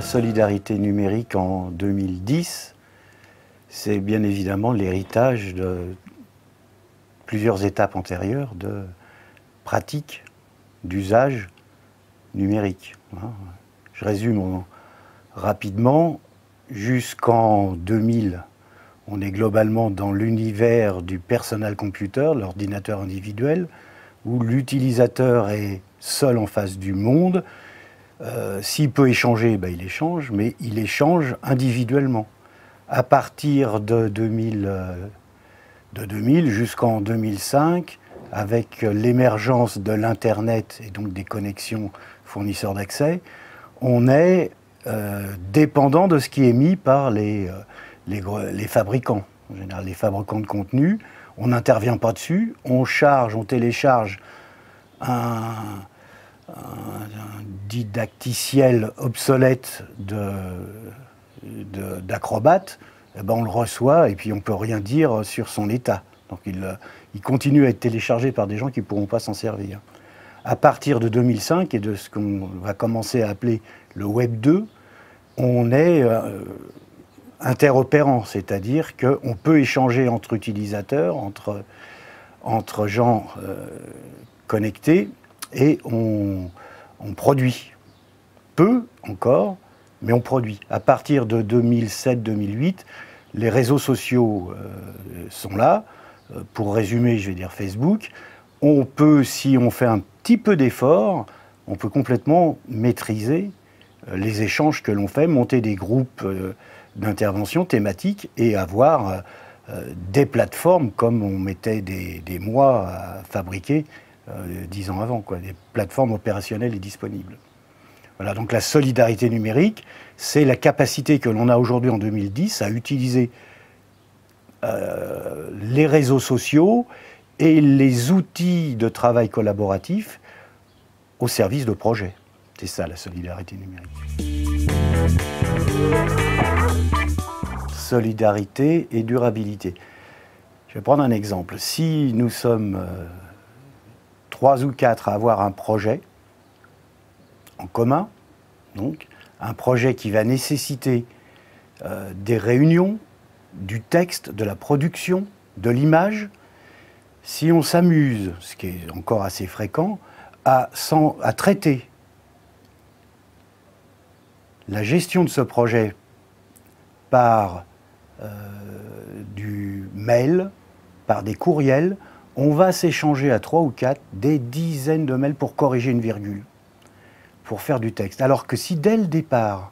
solidarité numérique en 2010, c'est bien évidemment l'héritage de plusieurs étapes antérieures de pratiques, d'usage numérique. Je résume rapidement. Jusqu'en 2000, on est globalement dans l'univers du personal computer, l'ordinateur individuel, où l'utilisateur est seul en face du monde. S'il peut échanger, il échange, mais il échange individuellement. À partir de 2000 jusqu'en 2005, avec l'émergence de l'Internet et donc des connexions fournisseurs d'accès, on est dépendant de ce qui est mis par les fabricants. En général, les fabricants de contenu, on n'intervient pas dessus, on télécharge un didacticiel obsolète d'Acrobat, on le reçoit et puis on ne peut rien dire sur son état. Donc il continue à être téléchargé par des gens qui ne pourront pas s'en servir. À partir de 2005 et de ce qu'on va commencer à appeler le Web 2, on est interopérant, c'est-à-dire qu'on peut échanger entre utilisateurs, entre gens connectés, et on produit. Peu encore, mais on produit. À partir de 2007-2008, les réseaux sociaux sont là. Pour résumer, je vais dire Facebook. On peut, si on fait un petit peu d'effort, on peut complètement maîtriser les échanges que l'on fait, monter des groupes d'intervention thématiques et avoir des plateformes comme on mettait des mois à fabriquer 10 ans avant, des plateformes opérationnelles et disponibles. Voilà, donc la solidarité numérique, c'est la capacité que l'on a aujourd'hui en 2010 à utiliser les réseaux sociaux et les outils de travail collaboratif au service de projets. C'est ça la solidarité numérique. Solidarité et durabilité. Je vais prendre un exemple. Si nous sommes 3 ou 4 à avoir un projet en commun, donc un projet qui va nécessiter des réunions, du texte, de la production, de l'image, si on s'amuse, ce qui est encore assez fréquent, à traiter la gestion de ce projet par du mail, par des courriels, on va s'échanger à 3 ou 4 des dizaines de mails pour corriger une virgule, pour faire du texte. Alors que si dès le départ,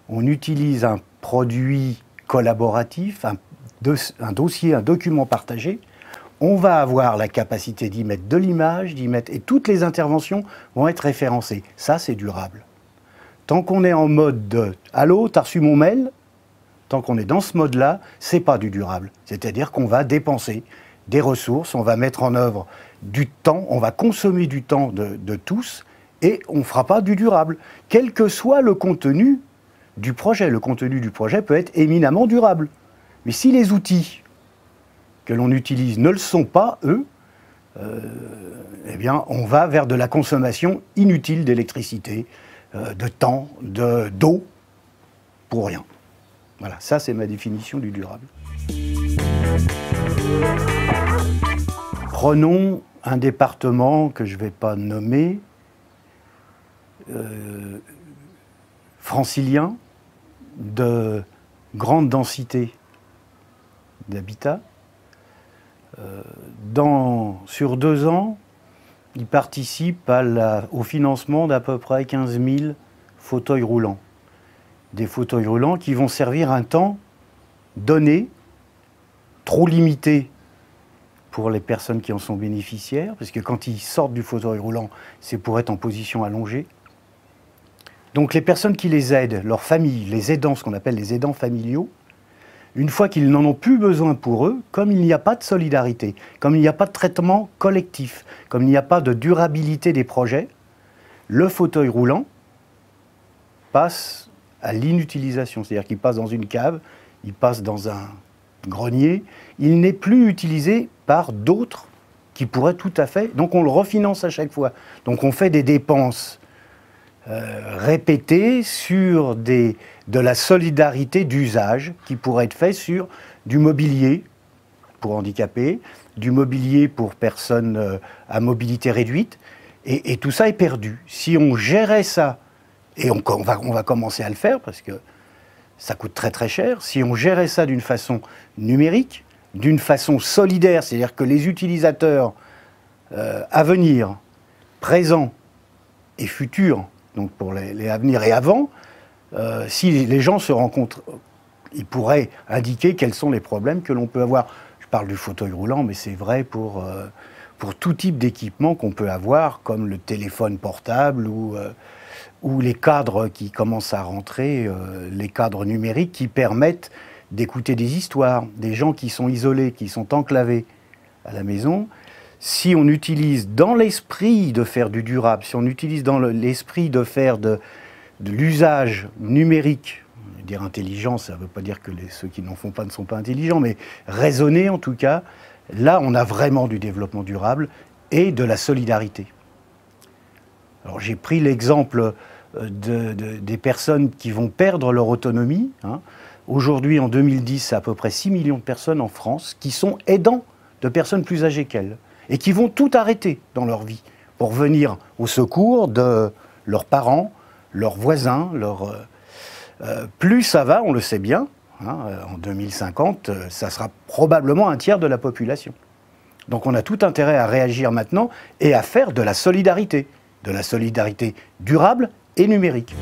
on utilise un produit collaboratif, un dossier, un document partagé, on va avoir la capacité d'y mettre de l'image, et toutes les interventions vont être référencées. Ça, c'est durable. Tant qu'on est en mode de « Allô, t'as reçu mon mail ?» Tant qu'on est dans ce mode-là, c'est pas du durable. C'est-à-dire qu'on va dépenser des ressources, on va mettre en œuvre du temps, on va consommer du temps de tous, et on ne fera pas du durable. Quel que soit le contenu du projet. Le contenu du projet peut être éminemment durable. Mais si les outils que l'on utilise ne le sont pas, eux, eh bien, on va vers de la consommation inutile d'électricité, de temps, d'eau, pour rien. Voilà, ça c'est ma définition du durable. Prenons un département que je ne vais pas nommer, francilien, de grande densité d'habitat. Sur 2 ans, il participe au financement d'à peu près 15 000 fauteuils roulants. Des fauteuils roulants qui vont servir un temps donné, trop limité pour les personnes qui en sont bénéficiaires, parce que quand ils sortent du fauteuil roulant, c'est pour être en position allongée. Donc les personnes qui les aident, leurs familles, les aidants, ce qu'on appelle les aidants familiaux, une fois qu'ils n'en ont plus besoin pour eux, comme il n'y a pas de solidarité, comme il n'y a pas de traitement collectif, comme il n'y a pas de durabilité des projets, le fauteuil roulant passe à l'inutilisation. C'est-à-dire qu'il passe dans une cave, il passe dans un grenier, il n'est plus utilisé par d'autres qui pourraient tout à fait... Donc on le refinance à chaque fois. Donc on fait des dépenses répétée sur de la solidarité d'usage qui pourrait être faite sur du mobilier pour handicapés, du mobilier pour personnes à mobilité réduite, et tout ça est perdu. Si on gérait ça, et on va commencer à le faire parce que ça coûte très très cher, si on gérait ça d'une façon numérique, d'une façon solidaire, c'est-à-dire que les utilisateurs à venir, présents et futurs, donc pour les à venir et avant, si les gens se rencontrent, ils pourraient indiquer quels sont les problèmes que l'on peut avoir. Je parle du fauteuil roulant, mais c'est vrai pour tout type d'équipement qu'on peut avoir, comme le téléphone portable ou les cadres qui commencent à rentrer, les cadres numériques qui permettent d'écouter des histoires, des gens qui sont isolés, qui sont enclavés à la maison. Si on utilise dans l'esprit de faire du durable, si on utilise dans l'esprit de faire de l'usage numérique, dire intelligent, ça ne veut pas dire que ceux qui n'en font pas ne sont pas intelligents, mais raisonner en tout cas, là on a vraiment du développement durable et de la solidarité. Alors j'ai pris l'exemple des personnes qui vont perdre leur autonomie. Hein. Aujourd'hui, en 2010, c'est à peu près 6 millions de personnes en France qui sont aidants de personnes plus âgées qu'elles et qui vont tout arrêter dans leur vie pour venir au secours de leurs parents, leurs voisins, plus ça va, on le sait bien, hein, en 2050, ça sera probablement un tiers de la population. Donc on a tout intérêt à réagir maintenant et à faire de la solidarité durable et numérique.